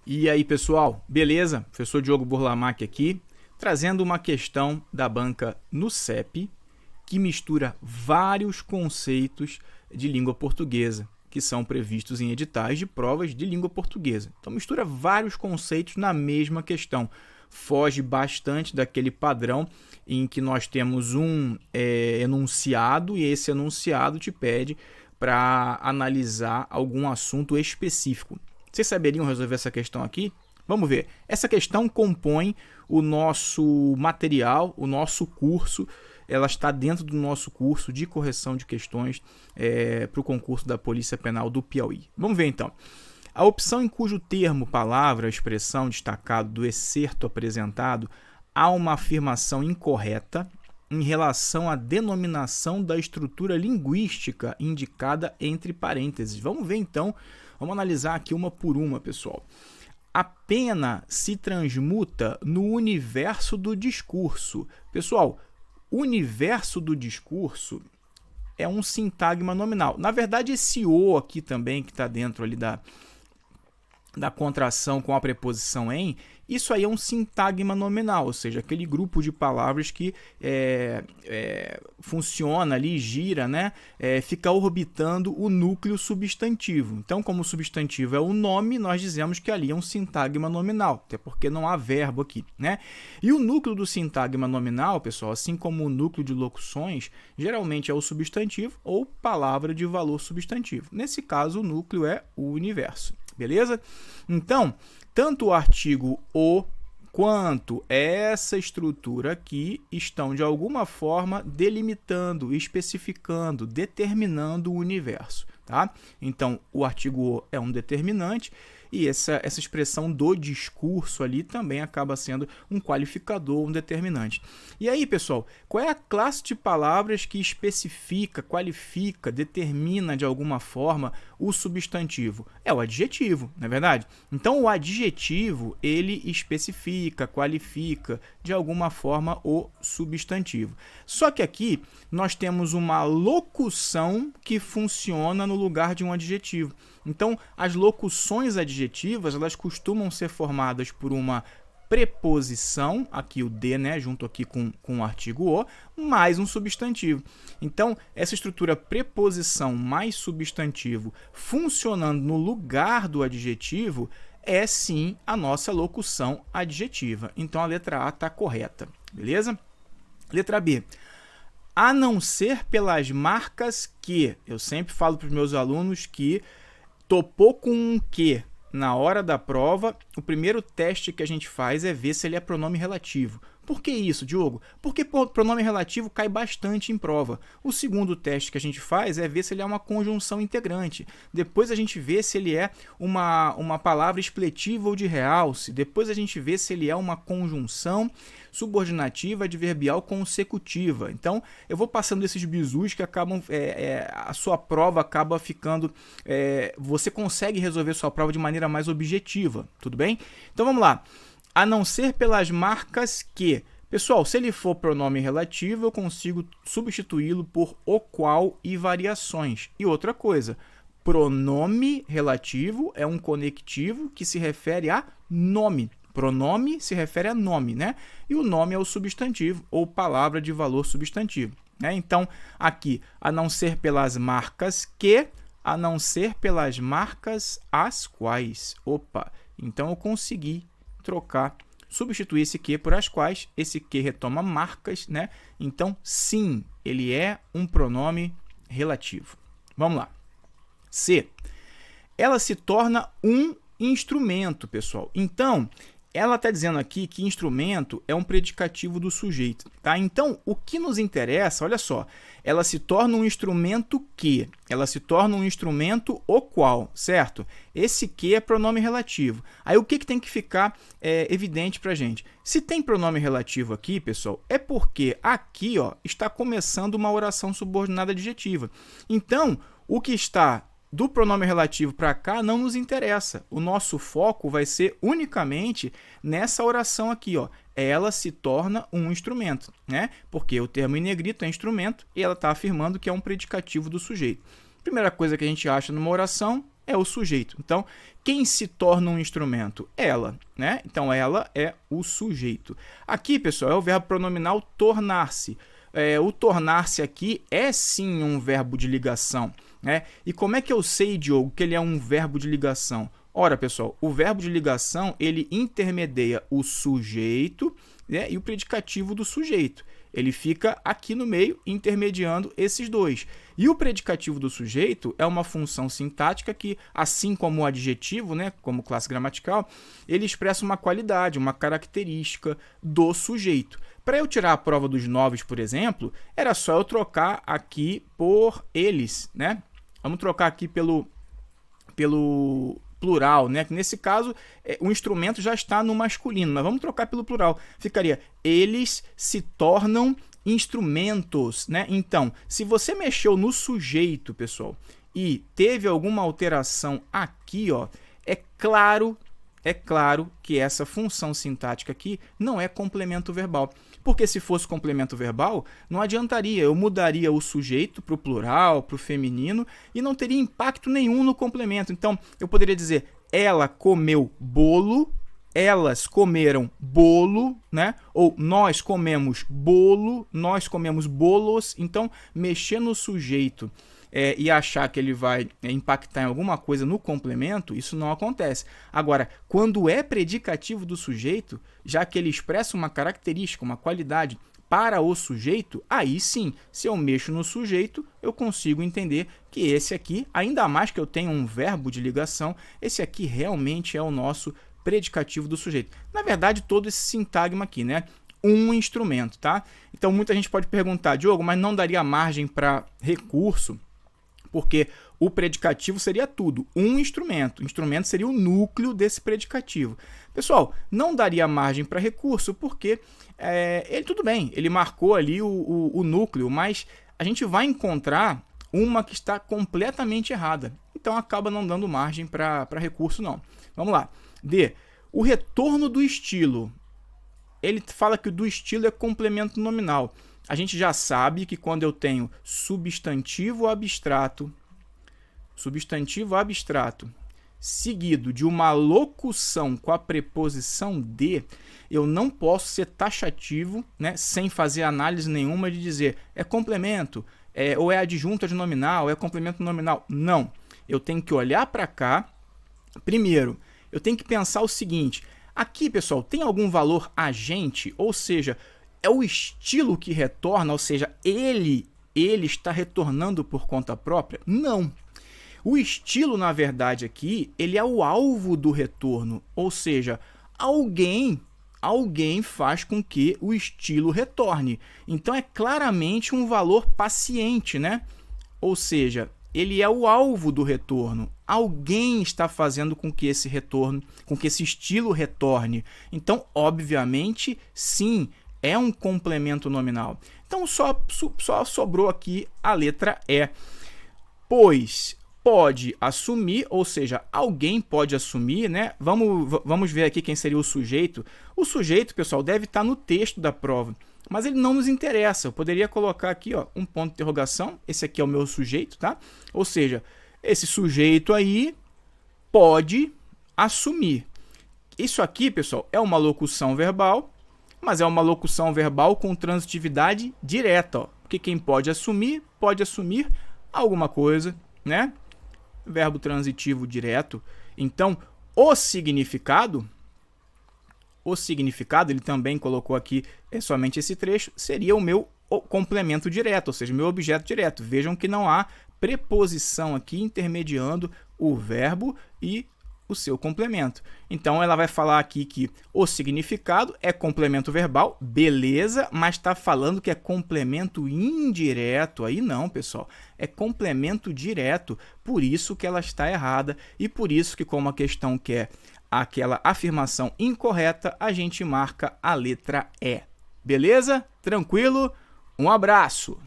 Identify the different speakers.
Speaker 1: E aí, pessoal, beleza? Professor Diogo Burlamac aqui, trazendo uma questão da banca no CEP que mistura vários conceitos de língua portuguesa que são previstos em editais de provas de língua portuguesa. Então, mistura vários conceitos na mesma questão. Foge bastante daquele padrão em que nós temos um enunciado e esse enunciado te pede para analisar algum assunto específico. Vocês saberiam resolver essa questão aqui? Vamos ver. Essa questão compõe o nosso material, o nosso curso. Ela está dentro do nosso curso de correção de questões para o concurso da Polícia Penal do Piauí. Vamos ver então. A opção em cujo termo, palavra, expressão destacado do excerto apresentado há uma afirmação incorreta em relação à denominação da estrutura linguística indicada entre parênteses. Vamos ver então, vamos analisar aqui uma por uma, pessoal. A pena se transmuta no universo do discurso. Pessoal, o universo do discurso é um sintagma nominal. Na verdade, esse o aqui também, que está dentro ali da contração com a preposição em, isso aí é um sintagma nominal, ou seja, aquele grupo de palavras que funciona ali, gira, né? Fica orbitando o núcleo substantivo. Então, como o substantivo é o nome, nós dizemos que ali é um sintagma nominal, até porque não há verbo aqui, né? E o núcleo do sintagma nominal, pessoal, assim como o núcleo de locuções, geralmente é o substantivo ou palavra de valor substantivo. Nesse caso, o núcleo é o universo. Beleza? Então, tanto o artigo o quanto essa estrutura aqui estão, de alguma forma, delimitando, especificando, determinando o universo. Tá? Então, o artigo o é um determinante e essa expressão do discurso ali também acaba sendo um qualificador, um determinante. E aí, pessoal, qual é a classe de palavras que especifica, qualifica, determina de alguma forma o substantivo? É o adjetivo, não é verdade? Então, o adjetivo, ele especifica, qualifica de alguma forma o substantivo. Só que aqui nós temos uma locução que funciona no lugar de um adjetivo. Então, as locuções adjetivas, elas costumam ser formadas por uma preposição, aqui o de, né, junto aqui com o artigo o, mais um substantivo. Então, essa estrutura preposição mais substantivo funcionando no lugar do adjetivo é sim a nossa locução adjetiva. Então, a letra A está correta, beleza? Letra B. A não ser pelas marcas que, eu sempre falo para os meus alunos que topou com um que na hora da prova, o primeiro teste que a gente faz é ver se ele é pronome relativo. Por que isso, Diogo? Porque pronome relativo cai bastante em prova. O segundo teste que a gente faz é ver se ele é uma conjunção integrante. Depois a gente vê se ele é uma palavra expletiva ou de realce. Depois a gente vê se ele é uma conjunção subordinativa adverbial consecutiva. Então, eu vou passando esses bizus que acabam, a sua prova acaba ficando, você consegue resolver sua prova de maneira mais objetiva, tudo bem? Então, vamos lá. A não ser pelas marcas que... Pessoal, se ele for pronome relativo, eu consigo substituí-lo por o qual e variações. E outra coisa, pronome relativo é um conectivo que se refere a nome. Pronome se refere a nome, né? E o nome é o substantivo ou palavra de valor substantivo, né? Então, aqui, a não ser pelas marcas que, a não ser pelas marcas as quais. Opa, então eu consegui trocar, substituir esse que por as quais, esse que retoma marcas, né? Então, sim, ele é um pronome relativo. Vamos lá. C. Ela se torna um instrumento, pessoal. Então, ela está dizendo aqui que instrumento é um predicativo do sujeito, tá? Então, o que nos interessa, olha só, ela se torna um instrumento que, ela se torna um instrumento o qual, certo? Esse que é pronome relativo. Aí, o que tem que ficar evidente para a gente? Se tem pronome relativo aqui, pessoal, é porque aqui, ó, está começando uma oração subordinada adjetiva. Então, o que está do pronome relativo para cá não nos interessa. O nosso foco vai ser unicamente nessa oração aqui, ó. Ela se torna um instrumento, né? Porque o termo em negrito é instrumento e ela está afirmando que é um predicativo do sujeito. Primeira coisa que a gente acha numa oração é o sujeito. Então, quem se torna um instrumento? Ela, né? Então, ela é o sujeito. Aqui, pessoal, é o verbo pronominal tornar-se. O tornar-se aqui é sim um verbo de ligação, né? E como é que eu sei, Diogo, que ele é um verbo de ligação? Ora, pessoal, o verbo de ligação, ele intermedia o sujeito, né, e o predicativo do sujeito. Ele fica aqui no meio, intermediando esses dois. E o predicativo do sujeito é uma função sintática que, assim como o adjetivo, né, como classe gramatical, ele expressa uma qualidade, uma característica do sujeito. Para eu tirar a prova dos 9, por exemplo, era só eu trocar aqui por eles, né? Vamos trocar aqui pelo plural, né? Nesse caso, o instrumento já está no masculino, mas vamos trocar pelo plural. Ficaria, eles se tornam instrumentos, né? Então, se você mexeu no sujeito, pessoal, e teve alguma alteração aqui, ó, é claro que essa função sintática aqui não é complemento verbal. Porque se fosse complemento verbal, não adiantaria, eu mudaria o sujeito para o plural, para o feminino, e não teria impacto nenhum no complemento. Então, eu poderia dizer, ela comeu bolo, elas comeram bolo, né? Ou nós comemos bolo, nós comemos bolos. Então, mexer no sujeito e achar que ele vai impactar em alguma coisa no complemento, isso não acontece. Agora, quando é predicativo do sujeito, já que ele expressa uma característica, uma qualidade para o sujeito, aí sim, se eu mexo no sujeito, eu consigo entender que esse aqui, ainda mais que eu tenha um verbo de ligação, esse aqui realmente é o nosso predicativo do sujeito. Na verdade, todo esse sintagma aqui, né? Um instrumento, tá? Então, muita gente pode perguntar, Diogo, mas não daria margem para recurso? Porque o predicativo seria tudo, um instrumento. O instrumento seria o núcleo desse predicativo. Pessoal, não daria margem para recurso porque ele tudo bem, ele marcou ali o núcleo, mas a gente vai encontrar uma que está completamente errada. Então acaba não dando margem para recurso, não. Vamos lá. D. O retorno do estilo. Ele fala que o do estilo é complemento nominal. A gente já sabe que quando eu tenho substantivo abstrato, seguido de uma locução com a preposição de, eu não posso ser taxativo, né, sem fazer análise nenhuma de dizer é complemento, ou é adjunto adnominal, é complemento nominal. Não. Eu tenho que olhar para cá. Primeiro, eu tenho que pensar o seguinte. Aqui, pessoal, tem algum valor agente? Ou seja, é o estilo que retorna, ou seja, ele está retornando por conta própria? Não. O estilo, na verdade, aqui, ele é o alvo do retorno, ou seja, alguém faz com que o estilo retorne. Então, é claramente um valor paciente, né? Ou seja, ele é o alvo do retorno. Alguém está fazendo com que esse retorno, com que esse estilo retorne. Então, obviamente, sim, é um complemento nominal. Então, só sobrou aqui a letra E. Pois pode assumir, ou seja, alguém pode assumir, né? Vamos ver aqui quem seria o sujeito. O sujeito, pessoal, deve estar no texto da prova, mas ele não nos interessa. Eu poderia colocar aqui, ó, um ponto de interrogação. Esse aqui é o meu sujeito, tá? Ou seja, esse sujeito aí pode assumir. Isso aqui, pessoal, é uma locução verbal, mas é uma locução verbal com transitividade direta, ó. Porque quem pode assumir alguma coisa, né? Verbo transitivo direto. Então, o significado, ele também colocou aqui somente esse trecho, seria o meu complemento direto, ou seja, meu objeto direto. Vejam que não há preposição aqui intermediando o verbo e o seu complemento. Então, ela vai falar aqui que o significado é complemento verbal, beleza, mas está falando que é complemento indireto. Aí não, pessoal, é complemento direto, por isso que ela está errada e por isso que, como a questão quer aquela afirmação incorreta, a gente marca a letra E. Beleza? Tranquilo? Um abraço!